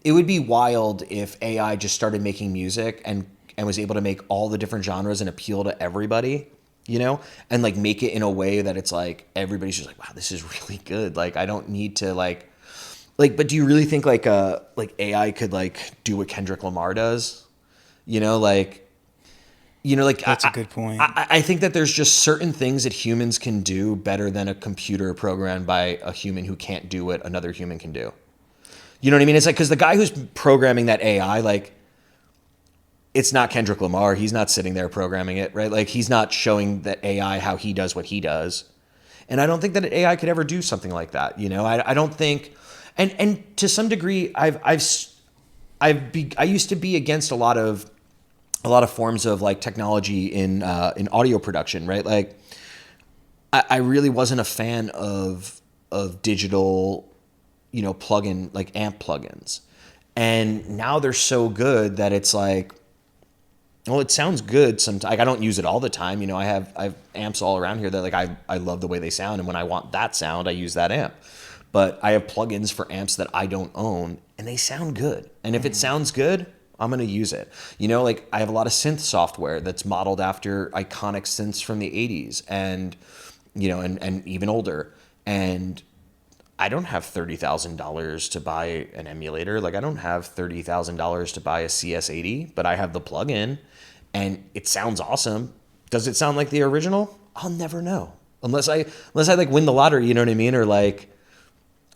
it would be wild if AI just started making music and was able to make all the different genres and appeal to everybody, and like make it in a way that it's like everybody's just like, wow, this is really good. Like I don't need to but do you really think like AI could like do what Kendrick Lamar does? You know, like like That's a good point. I think that there's just certain things that humans can do better than a computer programmed by a human who can't do what another human can do. You know what I mean? It's like because the guy who's programming that AI, like, it's not Kendrick Lamar. He's not sitting there programming it, right? Like, he's not showing that AI how he does what he does. And I don't think that an AI could ever do something like that. I don't think, and to some degree, I used to be against a lot of forms of like technology in audio production, right? Like, I really wasn't a fan of digital plugin like amp plugins. And now they're so good that it's like, well, it sounds good sometimes. Like I don't use it all the time. I have amps all around here that like I love the way they sound, and when I want that sound, I use that amp. But I have plugins for amps that I don't own, and they sound good. And if it sounds good, I'm gonna use it. Like I have a lot of synth software that's modeled after iconic synths from the '80s, and and even older. And I don't have $30,000 to buy an emulator. Like I don't have $30,000 to buy a CS80, but I have the plugin, and it sounds awesome. Does it sound like the original? I'll never know unless I like win the lottery. You know what I mean? Or like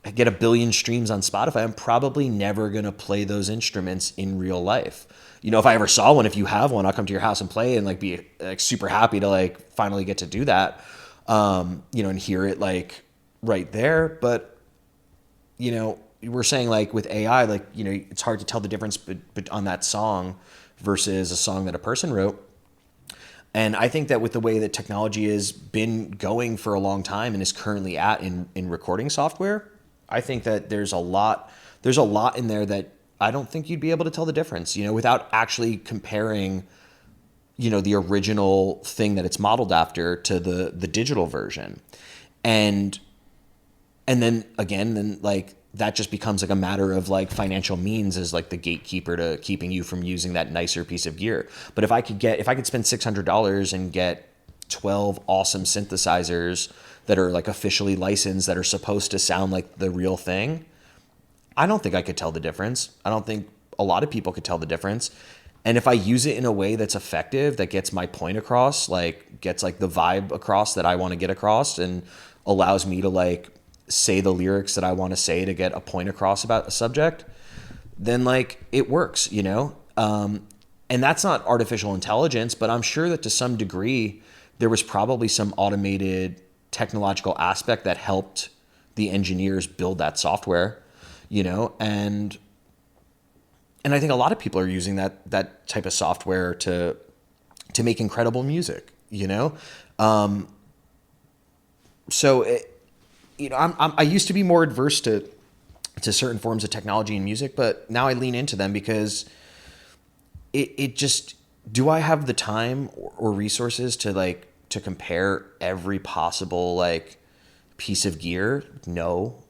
I get a billion streams on Spotify. I'm probably never gonna play those instruments in real life. If I ever saw one, if you have one, I'll come to your house and play and like be like super happy to like finally get to do that. And hear it like right there. But we're saying like with AI, like, it's hard to tell the difference but on that song versus a song that a person wrote. And I think that with the way that technology has been going for a long time and is currently at in recording software, I think that there's a lot in there that I don't think you'd be able to tell the difference, without actually comparing, the original thing that it's modeled after to the digital version. And then like that just becomes like a matter of like financial means as like the gatekeeper to keeping you from using that nicer piece of gear. But if I could spend $600 and get 12 awesome synthesizers that are like officially licensed that are supposed to sound like the real thing, I don't think I could tell the difference. I don't think a lot of people could tell the difference. And if I use it in a way that's effective, that gets my point across, like gets like the vibe across that I want to get across, and allows me to like say the lyrics that I want to say to get a point across about a subject, then like it works. And that's not artificial intelligence, but I'm sure that to some degree there was probably some automated technological aspect that helped the engineers build that software, and I think a lot of people are using that type of software to make incredible music. So I used to be more adverse to certain forms of technology and music, but now I lean into them because it just, do I have the time or resources to compare every possible like piece of gear? No.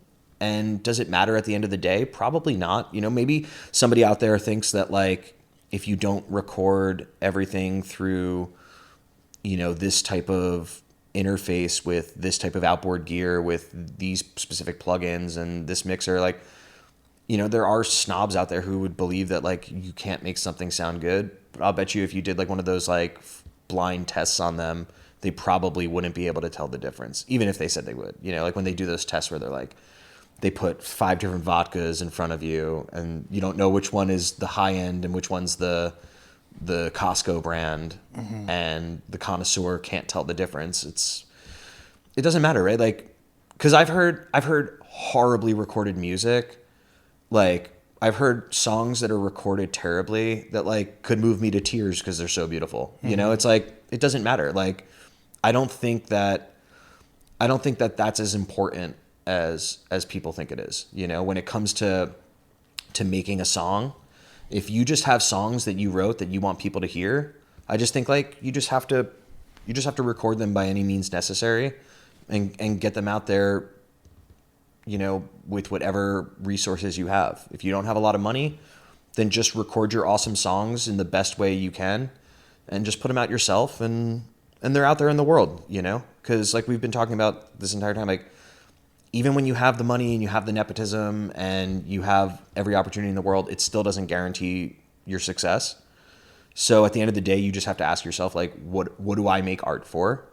And does it matter at the end of the day? Probably not. Maybe somebody out there thinks that like if you don't record everything through this type of interface with this type of outboard gear with these specific plugins and this mixer, like, there are snobs out there who would believe that like you can't make something sound good. But I'll bet you if you did like one of those like blind tests on them, they probably wouldn't be able to tell the difference, even if they said they would. Like when they do those tests where they're like, they put 5 different vodkas in front of you and you don't know which one is the high end and which one's the Costco brand, and the connoisseur can't tell the difference. It doesn't matter, right? Like, because I've heard horribly recorded music. Like I've heard songs that are recorded terribly that like could move me to tears because they're so beautiful. It's like it doesn't matter. Like I don't think that that's as important as people think it is. When it comes to making a song, if you just have songs that you wrote that you want people to hear, I just think like you just have to record them by any means necessary and get them out there with whatever resources you have. If you don't have a lot of money, then just record your awesome songs in the best way you can and just put them out yourself, and they're out there in the world, because like we've been talking about this entire time, like even when you have the money and you have the nepotism and you have every opportunity in the world, it still doesn't guarantee your success. So at the end of the day, you just have to ask yourself, like, what do I make art for?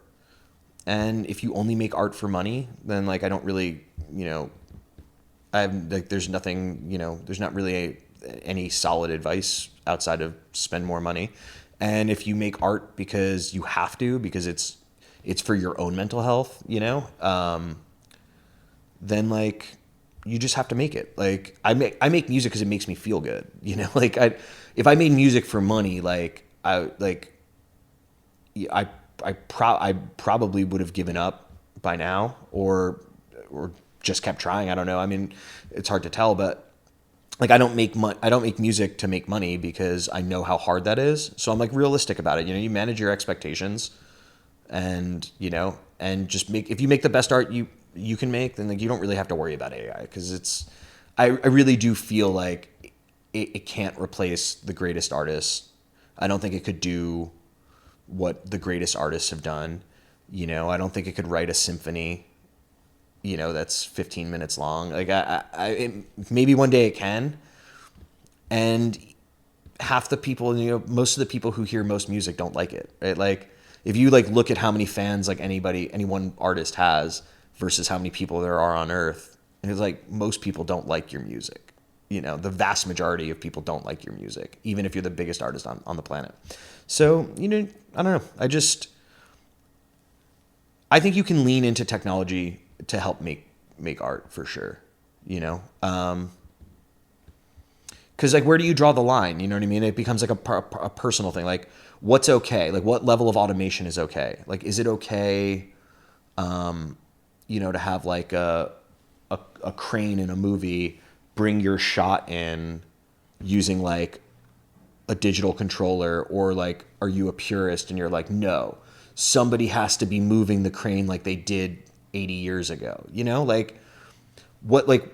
And if you only make art for money, then like I don't really, I have like there's nothing, there's not really any solid advice outside of spend more money. And if you make art because you have to, because it's for your own mental health, then like you just have to make it. Like I make music because it makes me feel good, Like if I made music for money, like I probably would have given up by now, or just kept trying. I don't know. I mean, it's hard to tell, but like I don't make music to make money because I know how hard that is. So I'm like realistic about it. You manage your expectations, and and just if you make the best art you can make, then like you don't really have to worry about AI, because I really do feel like it can't replace the greatest artists. I don't think it could do what the greatest artists have done. I don't think it could write a symphony, that's 15 minutes long. Like maybe one day it can. And half the people, most of the people who hear most music don't like it, right? Like if you like look at how many fans like any one artist has versus how many people there are on earth, it's like most people don't like your music. The vast majority of people don't like your music, even if you're the biggest artist on the planet. So, I don't know. I think you can lean into technology to help make art for sure, because like, where do you draw the line? You know what I mean? It becomes like a personal thing. Like what's okay? Like what level of automation is okay? Like, is it okay, to have like a crane in a movie bring your shot in using like a digital controller, or like, are you a purist and you're like, no, somebody has to be moving the crane like they did 80 years ago, like what, like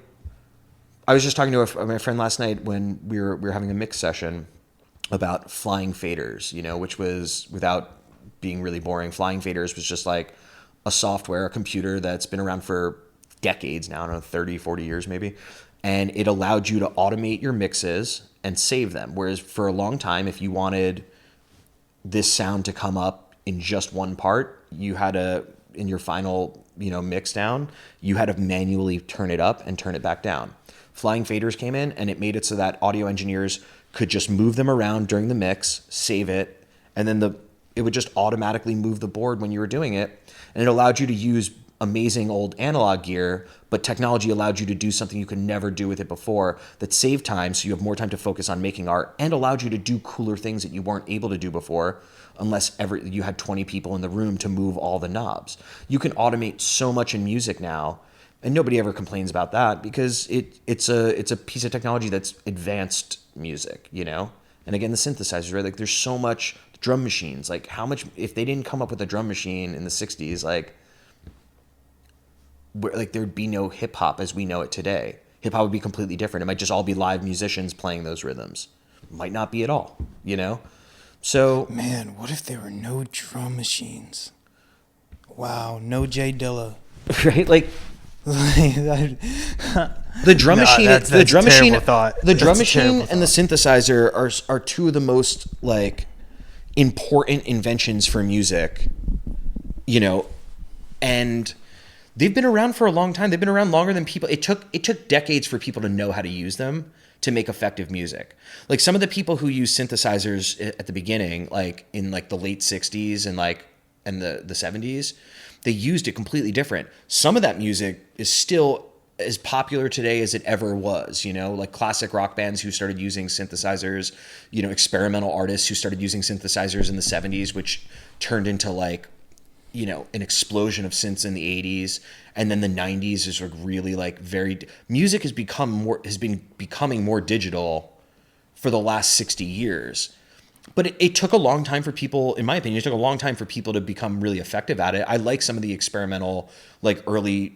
I was just talking to my friend last night when we were having a mix session about flying faders, which was, without being really boring, flying faders was just like a software, a computer that's been around for decades now, I don't know, 30, 40 years maybe. And it allowed you to automate your mixes and save them. Whereas for a long time, if you wanted this sound to come up in just one part, you had to, in your final, mix down, you had to manually turn it up and turn it back down. Flying faders came in and it made it so that audio engineers could just move them around during the mix, save it, and then it would just automatically move the board when you were doing it. And it allowed you to use amazing old analog gear, but technology allowed you to do something you could never do with it before, that saved time, so you have more time to focus on making art, and allowed you to do cooler things that you weren't able to do before unless you had 20 people in the room to move all the knobs. You can automate so much in music now, and nobody ever complains about that, because it's a piece of technology that's advanced music, And again, the synthesizers, right? Like there's so much, drum machines, like how much, if they didn't come up with a drum machine in the 60s, like there'd be no hip hop as we know it today. Hip hop would be completely different. It might just all be live musicians playing those rhythms. Might not be at all, So man, what if there were no drum machines? Wow, no Jay Dilla. Right? Like the drum machine, that's the drum machine, thought. the drum machine and the synthesizer are two of the most like important inventions for music, and they've been around for a long time. They've been around longer than people. It took decades for people to know how to use them to make effective music. Like some of the people who use synthesizers at the beginning, like in like the late 60s and the 70s, they used it completely different. Some of that music is still as popular today as it ever was, like classic rock bands who started using synthesizers, experimental artists who started using synthesizers in the 70s, which turned into like, an explosion of synths in the 80s. And then the 90s is like really like music has been becoming more digital for the last 60 years. But it took a long time for people, in my opinion, it took a long time for people to become really effective at it. I like some of the experimental, like early,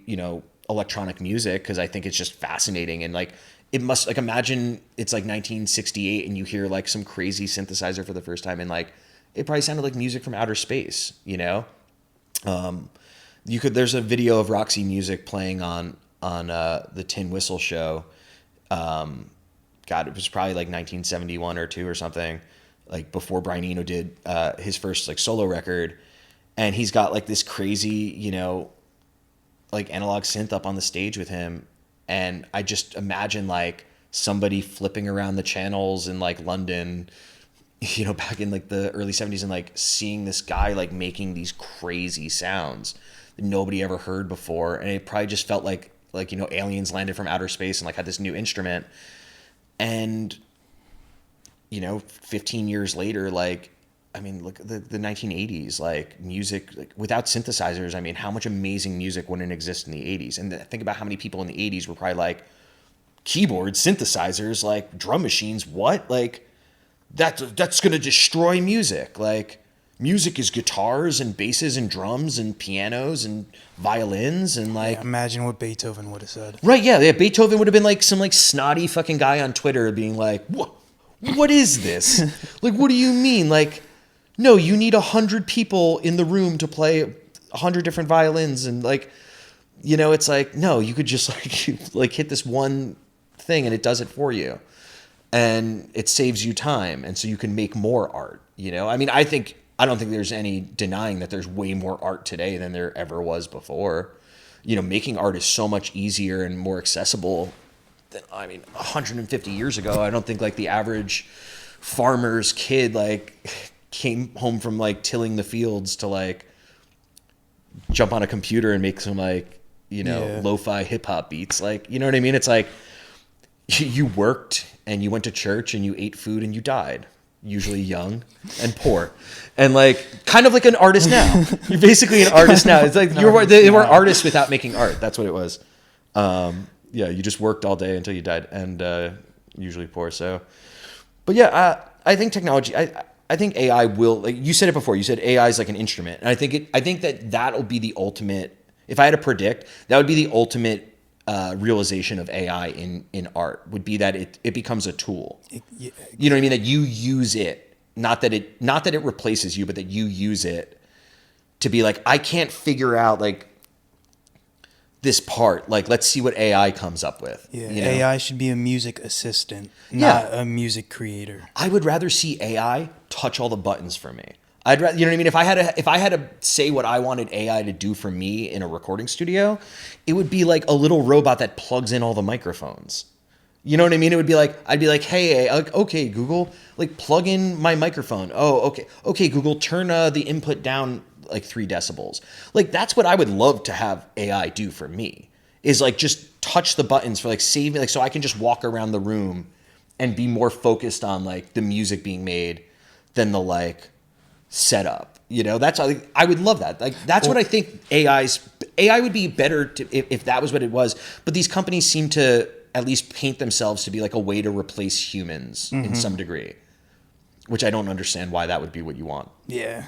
electronic music because I think it's just fascinating. And like, it must, like, imagine it's like 1968 and you hear like some crazy synthesizer for the first time, and like, it probably sounded like music from outer space, you know? There's a video of Roxy Music playing on the Tin Whistle show. God, it was probably like 1971 or two or something, like before Brian Eno did his first like solo record. And he's got like this crazy, you know, like analog synth up on the stage with him. And I just imagine like somebody flipping around the channels in like London, you know, back in like the early 70s, and like seeing this guy like making these crazy sounds that nobody ever heard before. And it probably just felt like, you know, aliens landed from outer space and like had this new instrument. And, you know, 15 years later, like, I mean, look, the 1980s, like music, like without synthesizers, I mean, how much amazing music wouldn't exist in the 80s? And think about how many people in the 80s were probably like, keyboards, synthesizers, like drum machines, what? Like, that's going to destroy music. Like, music is guitars and basses and drums and pianos and violins and like... Yeah, imagine what Beethoven would have said. Right, yeah. Beethoven would have been like some like snotty fucking guy on Twitter being like, what is this? Like, what do you mean? Like... No, you need 100 people in the room to play 100 different violins, and like, you know, it's like, no, you could just like hit this one thing and it does it for you, and it saves you time, and so you can make more art. You know, I mean, I don't think there's any denying that there's way more art today than there ever was before. You know, making art is so much easier and more accessible than, I mean, 150 years ago. I don't think like the average farmer's kid like came home from like tilling the fields to like jump on a computer and make some like, you know, lo-fi hip hop beats. Like, you know what I mean? It's like you worked and you went to church and you ate food and you died, usually young and poor, and like kind of like an artist now. You're basically an artist now. It's like they were artists without making art. That's what it was. Yeah, you just worked all day until you died, and usually poor. So, but yeah, I think technology. I think AI will, like you said it before, you said AI is like an instrument. And I think that that'll be the ultimate, if I had to predict, that would be the ultimate realization of AI in art, would be that it becomes a tool. You know what I mean? That you use it, not that it replaces you, but that you use it to be like, I can't figure out like this part, like let's see what AI comes up with. Yeah, you know? AI should be a music assistant, not a music creator. I would rather see AI touch all the buttons for me. I'd rather, you know what I mean? If I had to say what I wanted AI to do for me in a recording studio, it would be like a little robot that plugs in all the microphones. You know what I mean? It would be like, I'd be like, hey, okay, Google, like plug in my microphone. Oh, okay, Google, turn the input down like 3 decibels. Like, that's what I would love to have AI do for me, is like just touch the buttons for like save me, like so I can just walk around the room and be more focused on like the music being made than the like setup. You know, that's I would love that. Like that's what I think AI would be better to if that was what it was. But these companies seem to at least paint themselves to be like a way to replace humans in some degree, which I don't understand why that would be what you want. Yeah.